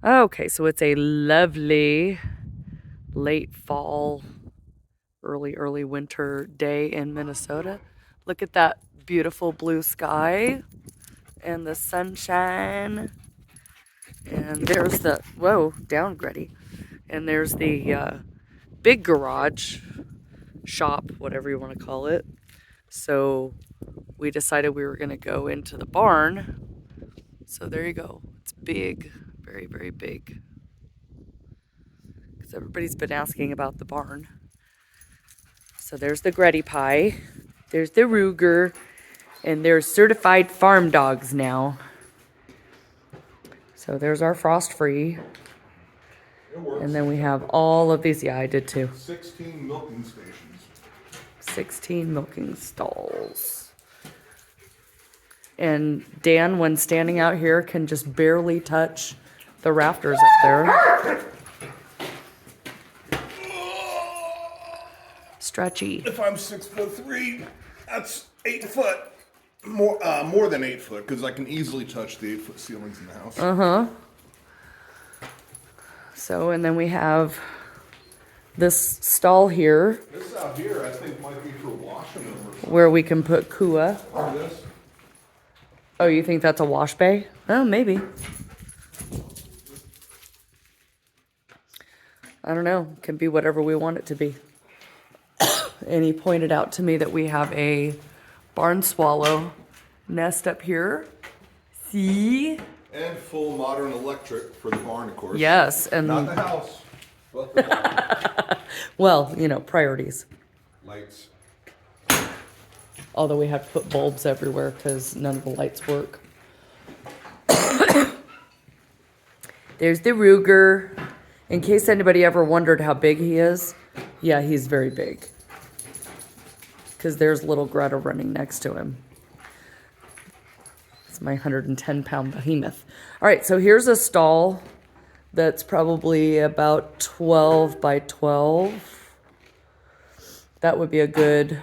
Okay, so it's a lovely late fall, early winter day in Minnesota. Look at that beautiful blue sky and the sunshine. And there's the, whoa, down, Gretty. And there's the big garage, shop, whatever you want to call it. So we decided we were going to go into the barn. So there you go. It's big, very, very big. Because everybody's been asking about the barn. So there's the Gretty pie. There's the Ruger. And there's certified farm dogs now. So there's our frost free. And then we have all of these. Yeah, I did too. 16 milking stations. 16 milking stalls. And Dan, when standing out here, can just barely touch the rafters up there. Stretchy. If I'm 6'3", that's 8 foot. More than 8 foot, because I can easily touch the 8 foot ceilings in the house. So, and then we have this stall here This out here, I think, might be for washing them or something. where we can put Kua. Or this. Oh, you think that's a wash bay? Oh, maybe. I don't know. Can be whatever we want it to be. And he pointed out to me that we have a barn swallow nest up here. See? And full modern electric for the barn, of course. Yes, and Not the house, but the barn. well, you know, priorities. Lights. Although we have to put bulbs everywhere because none of the lights work. There's the Ruger. In case anybody ever wondered how big he is, yeah, he's very big. Because there's little Greta running next to him. It's my 110-pound behemoth. All right, so here's a stall that's probably about 12 by 12. That would be a good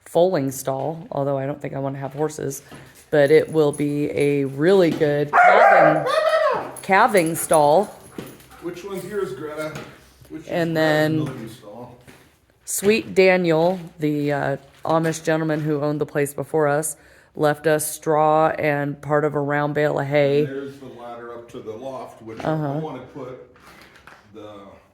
foaling stall, although I don't think I want to have horses. But it will be a really good calving stall. Which one's yours, Greta? Which is And Greta's then milking stall? Sweet Daniel, the Amish gentleman who owned the place before us, left us straw and part of a round bale of hay. There's the ladder up to the loft, which I want to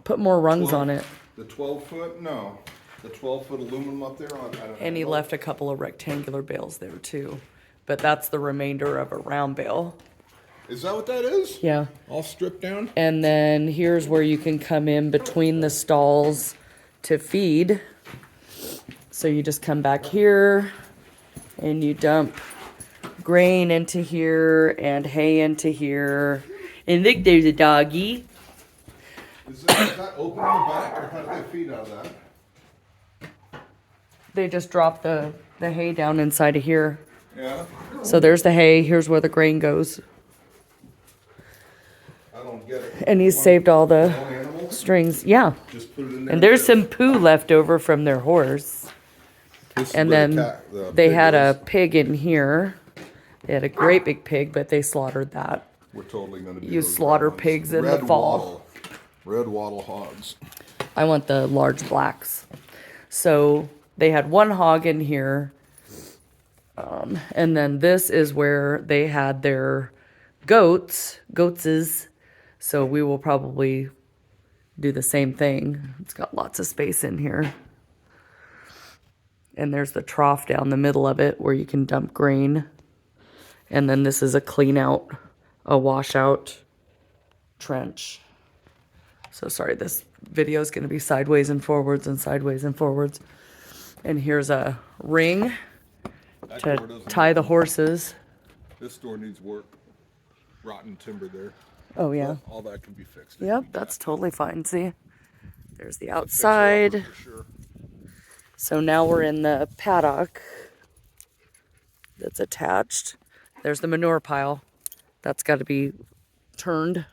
Put more rungs 12 on it. The 12-foot? No. The 12-foot aluminum up there? I don't know. And he left a couple of rectangular bales there too. But that's the remainder of a round bale. Is that what that is? Yeah. All stripped down? And then here's where you can come in between the stalls to feed. So you just come back here and you dump grain into here and hay into here. And look, there's a doggy. Is that open in the back, or how do they feed out of that? They just drop the hay down inside of here. Yeah? So there's the hay. Here's where the grain goes. I don't get it. And he's saved all the All animals? strings. Yeah. Just put it in there. And there's some poo left over from their horse. This is And where then the they pig had a is. pig in here. They had a great big pig, but they slaughtered that. We're totally going to do You those slaughter red ones. pigs in the Red fall. Wattle. Red wattle hogs. I want the large blacks. So they had one hog in here. And then this is where they had their goatses. So we will probably do the same thing. It's got lots of space in here. And there's the trough down the middle of it where you can dump grain. And then this is a clean out, a washout trench. So sorry, this video is going to be sideways and forwards and sideways and forwards. And here's a ring That to door doesn't tie the open. horses. This door needs work. Rotten timber there. Oh yeah. All that can be fixed. Yep, that's totally fine. See, there's the Fixer upper outside. for sure. So now we're in the paddock that's attached. There's the manure pile. That's got to be turned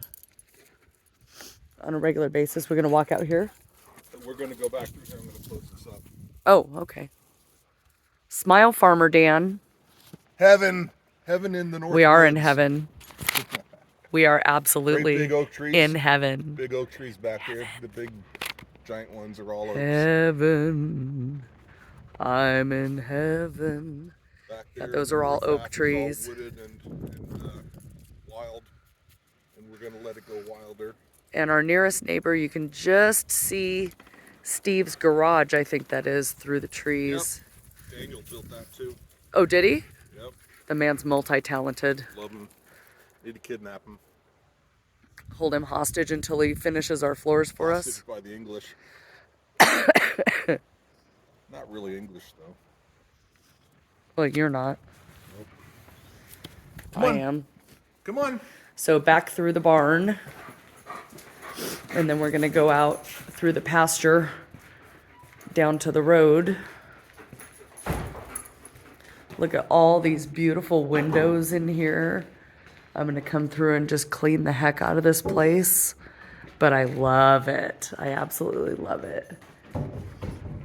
on a regular basis. We're going to walk out here. We're going to go back through here. I'm going to close this up. Oh, okay. Smile Farmer Dan. Heaven in the north. We are in woods. heaven. We are Great absolutely big oak trees. in heaven. Big oak trees back here. The big giant ones are all oaks. Heaven. I'm in heaven. Back Yeah, there, those the are all roof oak half is trees. all wooded and wild, and we're gonna let it go wilder. And our nearest neighbor, you can just see Steve's garage, I think that is, through the trees. Yep. Daniel built that too. Oh, did he? Yep. The man's multi-talented. Love him. Need to kidnap him. Hold him hostage until he finishes our floors for us. Hostage by the English. Not really English though. Well, you're not. Nope. I am. Come on. So back through the barn. And then we're going to go out through the pasture down to the road. Look at all these beautiful windows in here. I'm going to come through and just clean the heck out of this place. But I love it. I absolutely love it.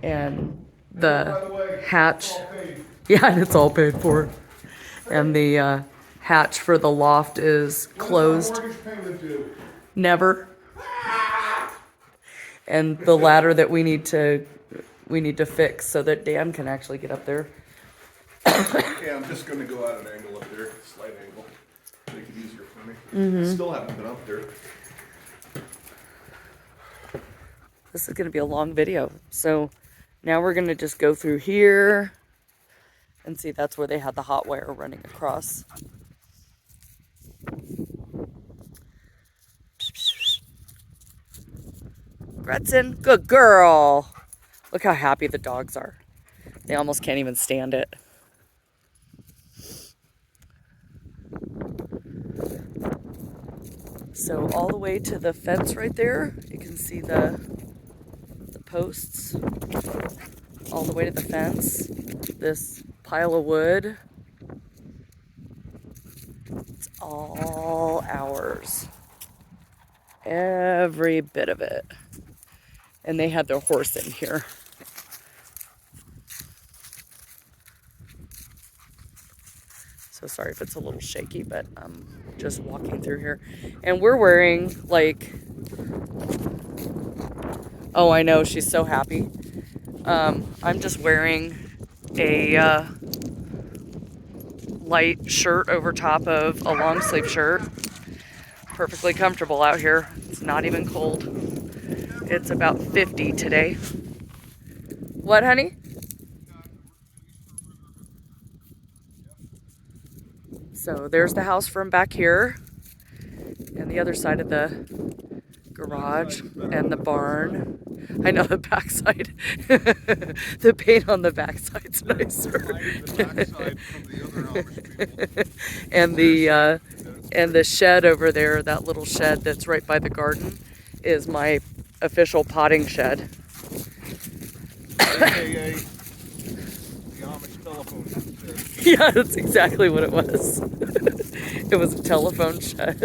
And the hatch. Yeah, and it's all paid for. And the hatch for the loft is closed. Never. And the ladder that we need to fix so that Dan can actually get up there. Okay, I'm just gonna go at an angle up there, slight angle, make it easier for me. Still haven't been up there. This is gonna be a long video. So now we're gonna just go through here and see, that's where they had the hot wire running across. Gretchen, good girl. Look how happy the dogs are. They almost can't even stand it. So all the way to the fence right there, you can see the posts all the way to the fence. This pile of wood, it's all ours. Every bit of it. And they had their horse in here. So sorry if it's a little shaky, but I'm just walking through here. And we're wearing like, oh, I know, she's so happy. I'm just wearing a light shirt over top of a long sleeve shirt. Perfectly comfortable out here. It's not even cold. It's about 50 today. What, honey? So there's the house from back here, and the other side of the garage and the barn. I know the backside. The paint on the backside's nicer. And the shed over there, that little shed that's right by the garden, is my official potting shed. AKA the Amish telephone shed. Yeah, that's exactly what it was. It was a telephone shed.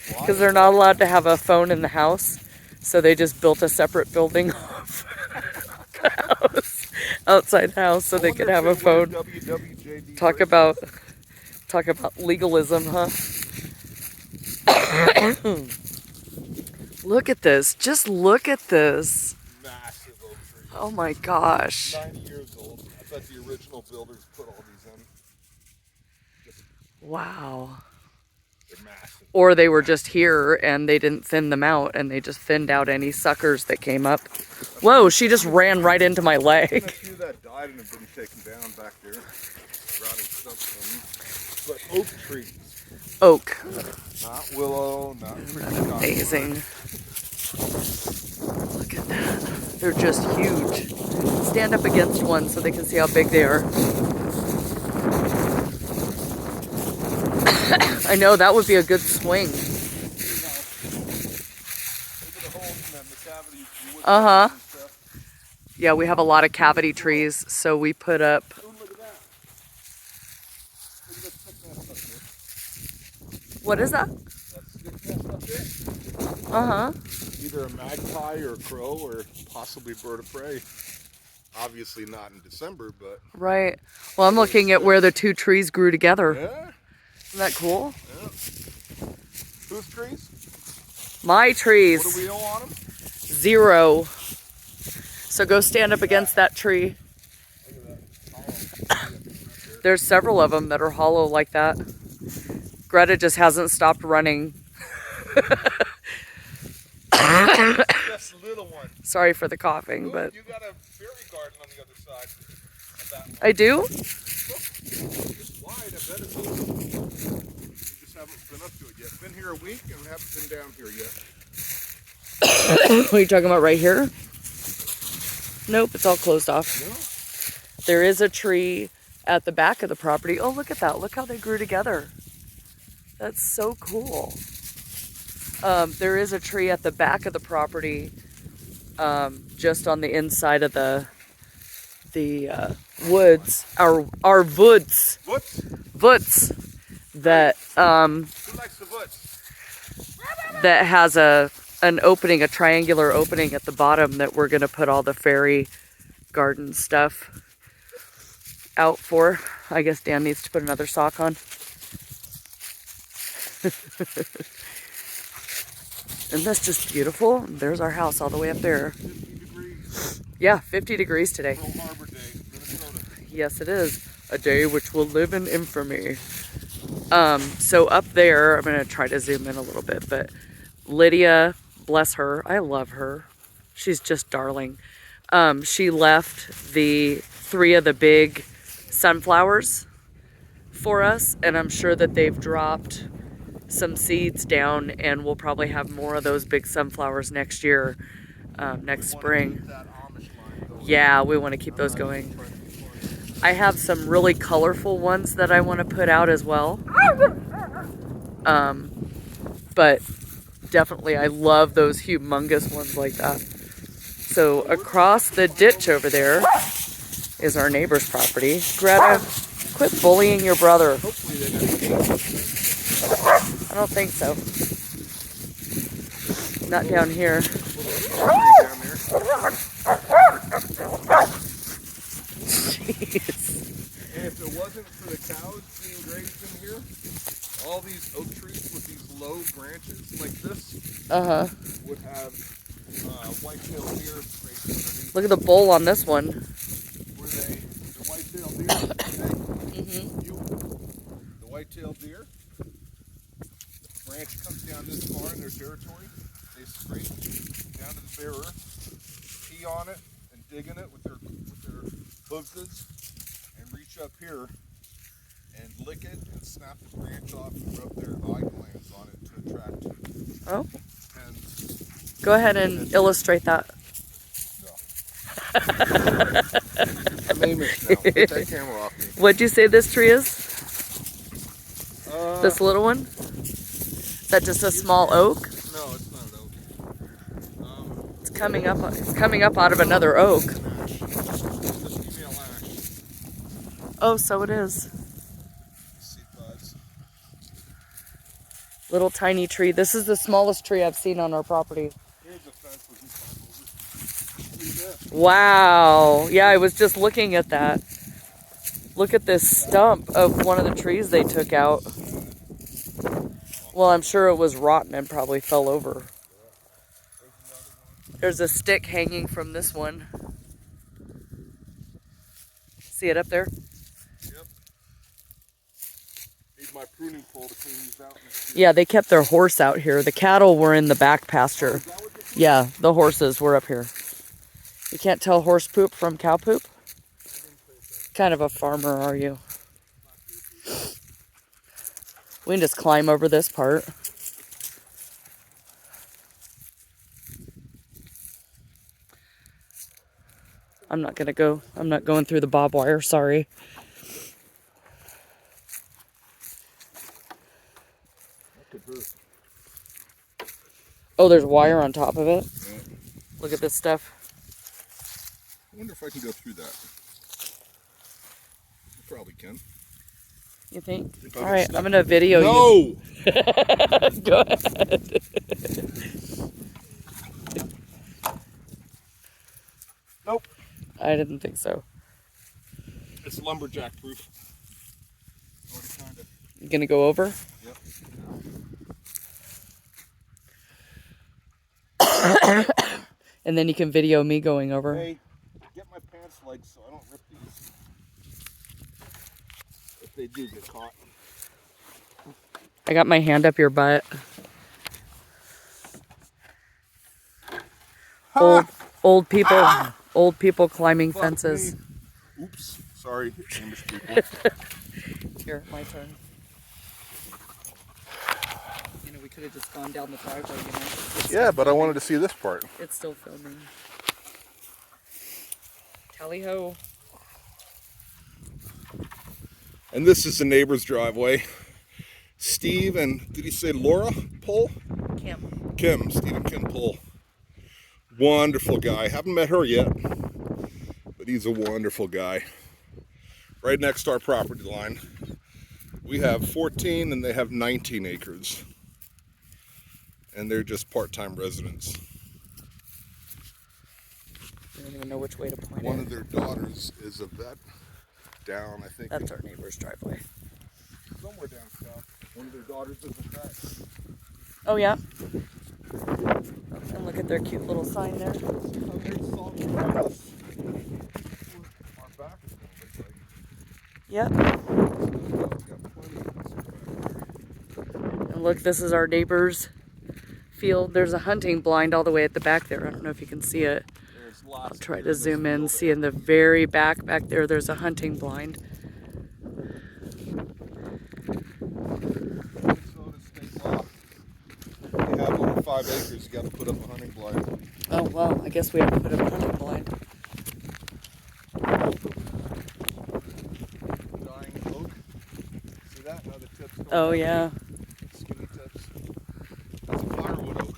Because they're not allowed to have a phone in the house, so they just built a separate building off the house, outside house, so they could have a phone. Talk about legalism, huh? Look at this. Just look at this. Massive oak tree. Oh my gosh. 90 years old. I bet the original builders put all these in. Wow. They're massive. Or they were just here and they didn't thin them out and they just thinned out any suckers that came up. Whoa, she just ran right into my leg. A few that died and have been taken down back there. Rotting stuff. But oak trees. Oak. Not willow, not Amazing. Look at that. They're just huge. Stand up against one so they can see how big they are. I know, that would be a good swing. Uh-huh. Yeah, we have a lot of cavity trees, so we put up... What is that? Uh-huh. Either a magpie or a crow or possibly bird of prey. Obviously not in December, but... Right. Well, I'm looking at where the two trees grew together. Yeah. Isn't that cool? Yeah. Whose trees? My What trees. do we owe on them? 0. So go stand up against that tree. There's several of them that are hollow like that. Greta just hasn't stopped running. Just little one. Sorry for the coughing, but You got a berry garden on the other side of that one. I do. It's wide, I bet it's open. You just haven't been up to it yet. Been here a week and haven't been down here yet. What are you talking about right here? Nope, it's all closed off. No. There is a tree at the back of the property. Oh, look at that. Look how they grew together. That's so cool. There is a tree at the back of the property, just on the inside of the woods, our woods, Woods? that Who likes the woods? that has an opening, a triangular opening at the bottom that we're gonna put all the fairy garden stuff out for. I guess Dan needs to put another sock on. And that's just beautiful. There's our house all the way up there. 50 degrees. Yeah, 50 degrees today. Pearl Harbor Day, Minnesota. Yes, it is. A day which will live in infamy. So up there, I'm going to try to zoom in a little bit, but Lydia, bless her, I love her. She's just darling. She left 3 of the big sunflowers for us, and I'm sure that they've dropped some seeds down, and we'll probably have more of those big sunflowers next year, next spring. Yeah, we want to keep those going. I have some really colorful ones that I want to put out as well. But definitely I love those humongous ones like that. So across the ditch over there is our neighbor's property. Greta, quit bullying your brother. Hopefully they got gates. I don't think so. Not down here. Down there. Jeez. And if it wasn't for the cows being grazed in here, all these oak trees with these low branches like this Uh-huh. would have white-tailed deer grazing underneath. Look at the bowl on this one. Were they the white-tailed deer? The white-tailed deer. The branch comes down this far in their territory. They scrape down to the bare earth, pee on it, and dig in it with their hooves, and reach up here and lick it and snap the branch off and rub their eye glands on it to attract. Oh, And go ahead and illustrate that. I'm Amish now. Get that camera off me. What'd you say this tree is? This little one? Is that just a small oak? No, it's not an oak. It's coming up. It's coming up out of another oak. The female ash. Oh, so it is. Seed buds. Little tiny tree. This is the smallest tree I've seen on our property. Here's the fence we can climb over. See that? Wow. Yeah, I was just looking at that. Look at this stump of one of the trees they took out. Well, I'm sure it was rotten and probably fell over. There's a stick hanging from this one. See it up there? Yep. Need my pruning pole to clean these out. Yeah, they kept their horse out here. The cattle were in the back pasture. Yeah, the horses were up here. You can't tell horse poop from cow poop? Kind of a farmer, are you? We can just climb over this part. I'm not going through the barbed wire, sorry. Oh, there's wire on top of it. Yeah. Look at this stuff. I wonder if I can go through that. I probably can. You think? If I All get right, stuck. I'm gonna video you. No! Go ahead. Nope. I didn't think so. It's lumberjack proof. Already kinda. You gonna go over? Yep. And then you can video me going over. Hey, get my pants legs so I don't rip these. If they do get caught. I got my hand up your butt. Old people climbing Fuck fences. me. Oops, sorry, English people. Here, my turn. You know, we could have just gone down the driveway, you know. Yeah, but I wanted to see this part. It's still filming. Tally ho. And this is the neighbor's driveway. Steve and, did he say Laura Pull? Kim, Steve and Kim Pull. Wonderful guy. Haven't met her yet, but he's a wonderful guy. Right next to our property line. We have 14 and they have 19 acres. And they're just part-time residents. I don't even know which way to point One it. of their daughters is a vet down, I think. That's our neighbor's driveway. Somewhere down south. One of their daughters is a vet. Oh, yeah? And look at their cute little sign there. So there's salt around us. Our back is going to look like. Yep. We've got plenty of And look, this is our neighbor's field. There's a hunting blind all the way at the back there. I don't know if you can see it. There's lots I'll try to zoom in, see in the very back there, there's a hunting blind. Minnesota state law. You have over 5 acres, you got to put up a hunting blind. Oh, well, I guess we have to put up a hunting blind. Dying oak. See that? Now the tips going Oh, down. yeah. Skinny tips. That's a firewood oak.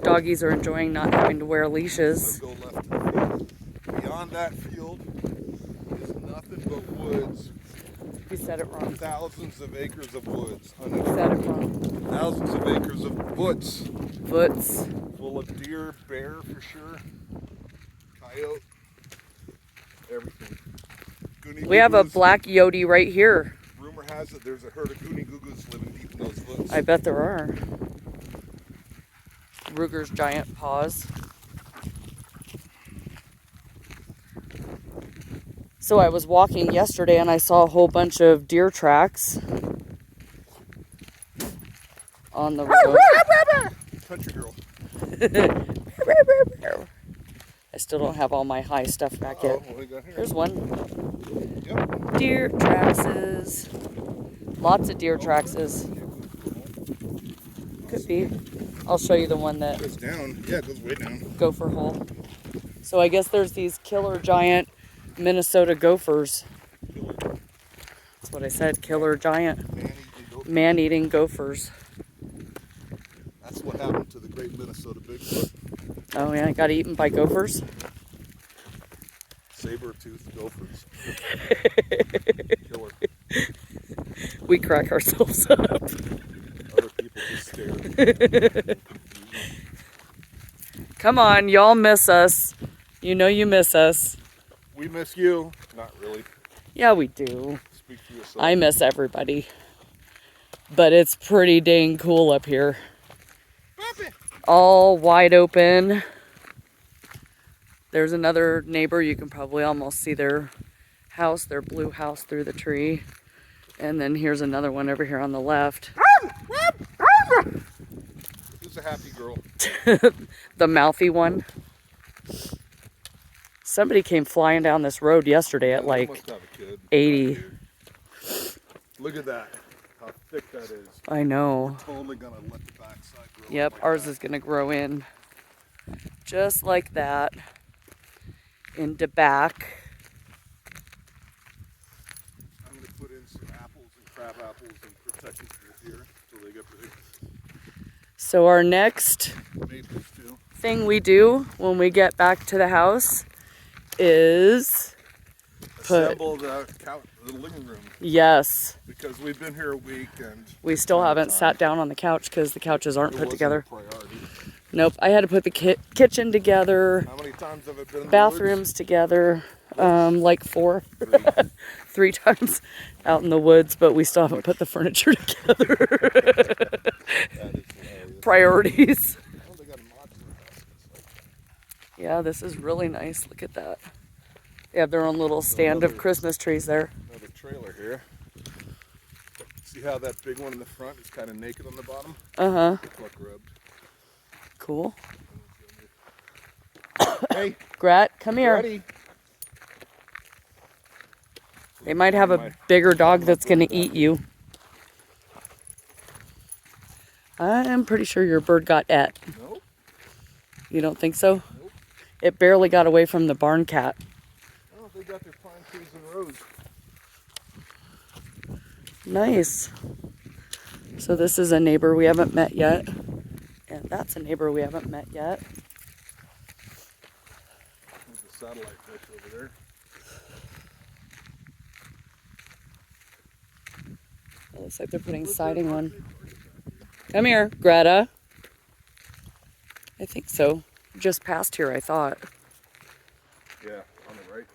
Doggies are enjoying not having to wear leashes. So go left of the field. Beyond that field is nothing but woods. You said it wrong. Thousands of acres of woods. You said it wrong. Thousands of acres of woods. Foots. Full of deer, bear for sure, coyote, everything. Goonie We have a googles. black Yodi right here. Rumor has it there's a herd of goonie googles living deep in those woods. I bet there are. Ruger's giant paws. So I was walking yesterday and I saw a whole bunch of deer tracks on the road. Country girl. I still don't have all my high stuff back Oh, yet. what we got here? Here's one. Yep. Deer tracks. Lots of deer tracks. Could be. I'll show you the one that Goes down. Yeah, it goes way down. gopher hole. So I guess there's these killer giant Minnesota gophers. That's what I said, killer giant man-eating gophers. That's what happened to the great Minnesota Bigfoot. Oh yeah, got eaten by gophers. Saber-toothed gophers. Killer. We crack ourselves up. Other people just stare. Come on, y'all miss us. You know you miss us. We miss you. Not really. Yeah, we do. Speak for yourself. I miss everybody. But it's pretty dang cool up here. All wide open. There's another neighbor. You can probably almost see their house, their blue house through the tree. And then here's another one over here on the left. Who's a happy girl? The mouthy one. Somebody came flying down this road yesterday at I like must have a kid. 80. Look at that. How thick that is. I know. Totally gonna let the backside grow. Yep, like ours that. is gonna grow in just like that in the back. I'm gonna put in some apples and crab apples and protect it from the deer until they get big. So our next Maples too. thing we do when we get back to the house is Assemble the living room yes, because we've been here a week and we still haven't sat down on the couch because the couches aren't it put wasn't together. a priority. Nope, I had to put the kitchen together, How many times have I been in the bathrooms together, like 4. woods? 3 times out in the woods, but we still haven't put the furniture together. That is hilarious. Priorities. Oh, they got a modular house. It's like Yeah, this is really nice. Look at that. They have their own little stand of Christmas trees there. another trailer here. See how that big one in the front is kind of naked on the bottom? Uh-huh. It's like rubbed. Cool. Hey, Grat, come here. Ready? They might have a bigger dog that's going to eat you. I'm pretty sure your bird got et. Nope. You don't think so? Nope. It barely got away from the barn cat. Oh, they got their pine trees in rows. Nice. So this is a neighbor we haven't met yet. And that's a neighbor we haven't met yet. There's a satellite fish over there. It looks like they're putting siding on. Come here, Greta. I think so. Just past here, I thought. Yeah, on the right.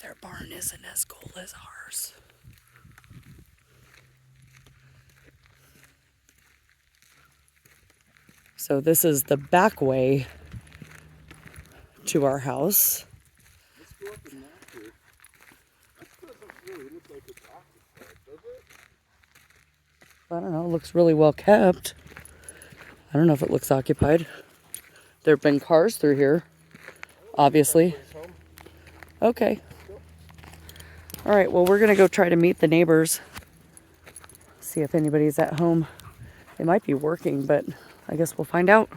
Their barn isn't as cool as ours. So this is the back way to our house. Let's go up and map here. That doesn't really look like it's occupied, does it? I don't know, it looks really well kept. I don't know if it looks occupied. There have been cars through here, obviously. It's home. Okay. All right, well, we're going to go try to meet the neighbors. See if anybody's at home. They might be working, but I guess we'll find out.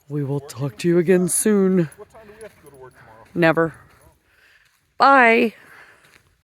We will talk to you again soon. What time do we have to go to work tomorrow? Never. Bye.